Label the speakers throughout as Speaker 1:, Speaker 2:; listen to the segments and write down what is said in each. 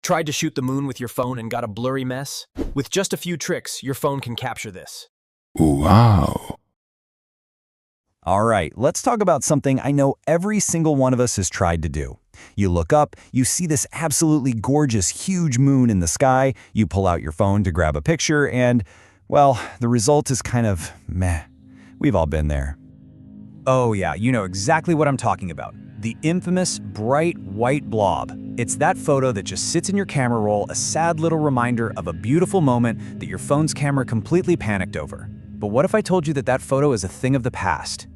Speaker 1: Tried to shoot the moon with your phone and got a blurry mess? With just a few tricks, your phone can capture this.
Speaker 2: Wow.
Speaker 3: All right, let's talk about something I know every single one of us has tried to do. You look up, you see this absolutely gorgeous, huge moon in the sky, you pull out your phone to grab a picture, and, well, the result is kind of meh. We've all been there. Oh yeah, you know exactly what I'm talking about. The infamous bright white blob. It's that photo that just sits in your camera roll, a sad little reminder of a beautiful moment that your phone's camera completely panicked over. But what if I told you that that photo is a thing of the past?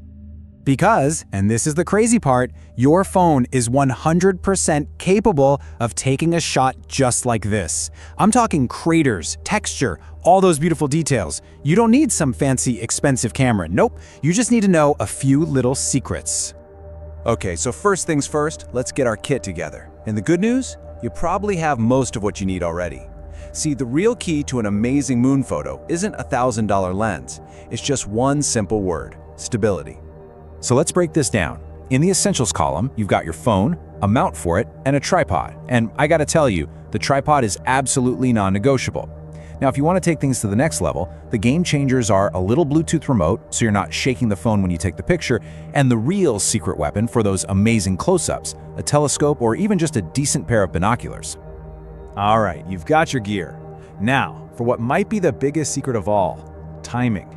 Speaker 3: Because, and this is the crazy part, your phone is 100% capable of taking a shot just like this. I'm talking craters, texture, all those beautiful details. You don't need some fancy, expensive camera. Nope, you just need to know a few little secrets. Okay, so first things first, let's get our kit together. And the good news? You probably have most of what you need already. See, the real key to an amazing moon photo isn't a $1,000 lens. It's just one simple word: stability. So let's break this down. In the essentials column, you've got your phone, a mount for it, and a tripod. And I gotta tell you, the tripod is absolutely non-negotiable. Now, if you want to take things to the next level, the game changers are a little Bluetooth remote, so you're not shaking the phone when you take the picture, and the real secret weapon for those amazing close-ups, a telescope or even just a decent pair of binoculars. All right, you've got your gear. Now, for what might be the biggest secret of all, timing.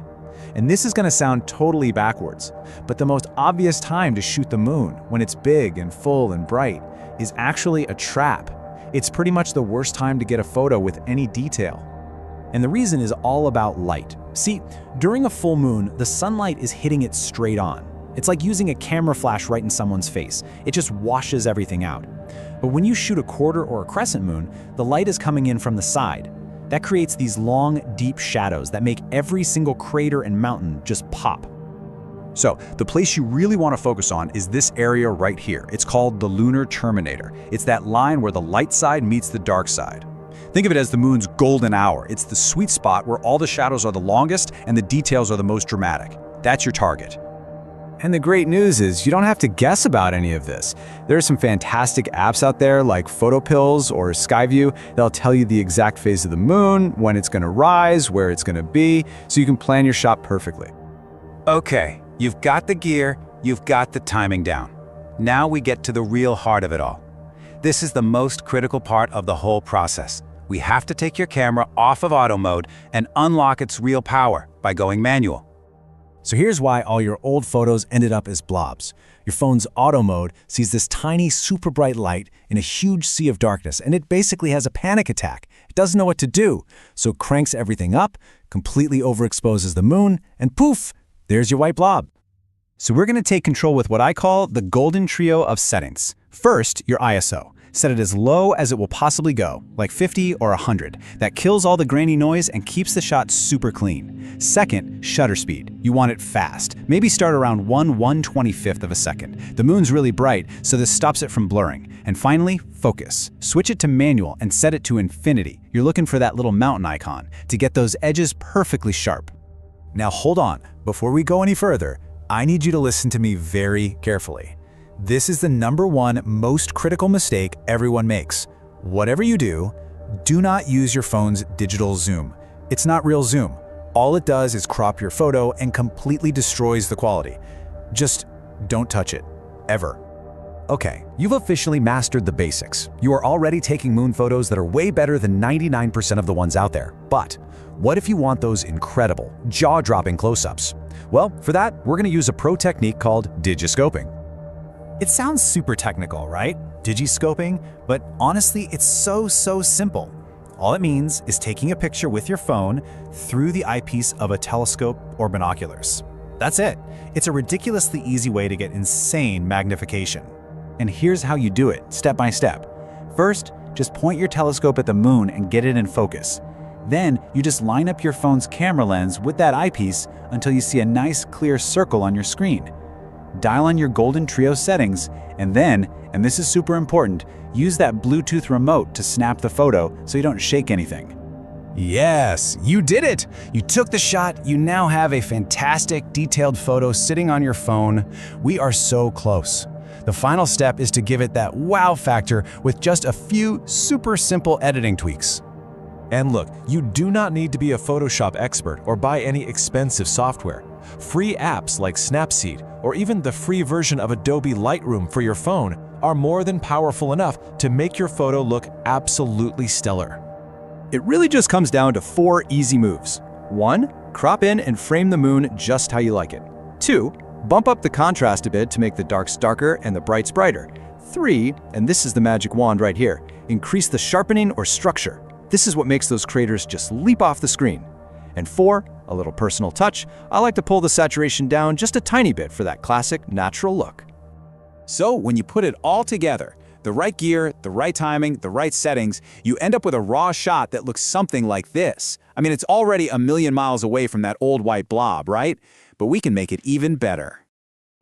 Speaker 3: And this is going to sound totally backwards, but the most obvious time to shoot the moon, when it's big and full and bright, is actually a trap. It's pretty much the worst time to get a photo with any detail. And the reason is all about light. See, during a full moon, the sunlight is hitting it straight on. It's like using a camera flash right in someone's face. It just washes everything out. But when you shoot a quarter or a crescent moon, the light is coming in from the side. That creates these long, deep shadows that make every single crater and mountain just pop. So, the place you really want to focus on is this area right here. It's called the lunar terminator. It's that line where the light side meets the dark side. Think of it as the moon's golden hour. It's the sweet spot where all the shadows are the longest and the details are the most dramatic. That's your target. And the great news is you don't have to guess about any of this. There are some fantastic apps out there like PhotoPills or Skyview that'll tell you the exact phase of the moon, when it's going to rise, where it's going to be, so you can plan your shot perfectly. Okay, you've got the gear, you've got the timing down. Now we get to the real heart of it all. This is the most critical part of the whole process. We have to take your camera off of auto mode and unlock its real power by going manual. So here's why all your old photos ended up as blobs. Your phone's auto mode sees this tiny, super bright light in a huge sea of darkness, and it basically has a panic attack. It doesn't know what to do, so it cranks everything up, completely overexposes the moon, and poof, there's your white blob. So we're going to take control with what I call the golden trio of settings. First, your ISO. Set it as low as it will possibly go, like 50 or 100. That kills all the grainy noise and keeps the shot super clean. Second, shutter speed. You want it fast. Maybe start around 1/125th of a second. The moon's really bright, so this stops it from blurring. And finally, focus. Switch it to manual and set it to infinity. You're looking for that little mountain icon to get those edges perfectly sharp. Now hold on. Before we go any further, I need you to listen to me very carefully. This is the #1 most critical mistake everyone makes. Whatever you do, do not use your phone's digital zoom. It's not real zoom. All it does is crop your photo and completely destroys the quality. Just don't touch it, ever. Okay, you've officially mastered the basics. You are already taking moon photos that are way better than 99% of the ones out there. But what if you want those incredible, jaw-dropping close-ups? Well, for that, we're going to use a pro technique called Digiscoping. It sounds super technical, right? Digiscoping, but honestly, it's so simple. All it means is taking a picture with your phone through the eyepiece of a telescope or binoculars. That's it. It's a ridiculously easy way to get insane magnification. And here's how you do it, step by step. First, just point your telescope at the moon and get it in focus. Then, you just line up your phone's camera lens with that eyepiece until you see a nice clear circle on your screen. Dial on your golden trio settings, and then, and this is super important, use that Bluetooth remote to snap the photo so you don't shake anything. Yes, you did it! You took the shot, you now have a fantastic, detailed photo sitting on your phone. We are so close. The final step is to give it that wow factor with just a few super simple editing tweaks.
Speaker 4: And look, you do not need to be a Photoshop expert or buy any expensive software. Free apps like Snapseed or even the free version of Adobe Lightroom for your phone are more than powerful enough to make your photo look absolutely stellar.
Speaker 3: It really just comes down to 4 easy moves. 1. Crop in and frame the moon just how you like it. 2. Bump up the contrast a bit to make the darks darker and the brights brighter. 3, and this is the magic wand right here, increase the sharpening or structure. This is what makes those craters just leap off the screen. And 4, a little personal touch, I like to pull the saturation down just a tiny bit for that classic natural look.
Speaker 5: So when you put it all together, the right gear, the right timing, the right settings, you end up with a raw shot that looks something like this. I mean, it's already a million miles away from that old white blob, right? But we can make it even better.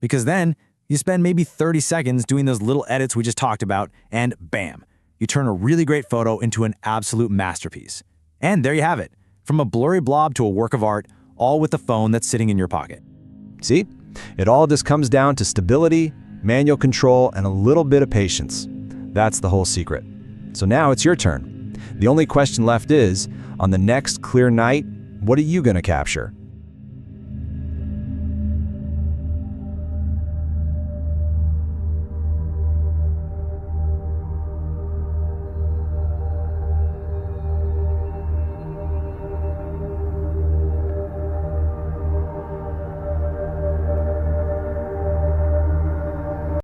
Speaker 3: Because then, you spend maybe 30 seconds doing those little edits we just talked about, and bam, you turn a really great photo into an absolute masterpiece. And there you have it, from a blurry blob to a work of art, all with the phone that's sitting in your pocket. See? It all just comes down to stability, manual control, and a little bit of patience. That's the whole secret. So now it's your turn. The only question left is, on the next clear night, what are you going to capture?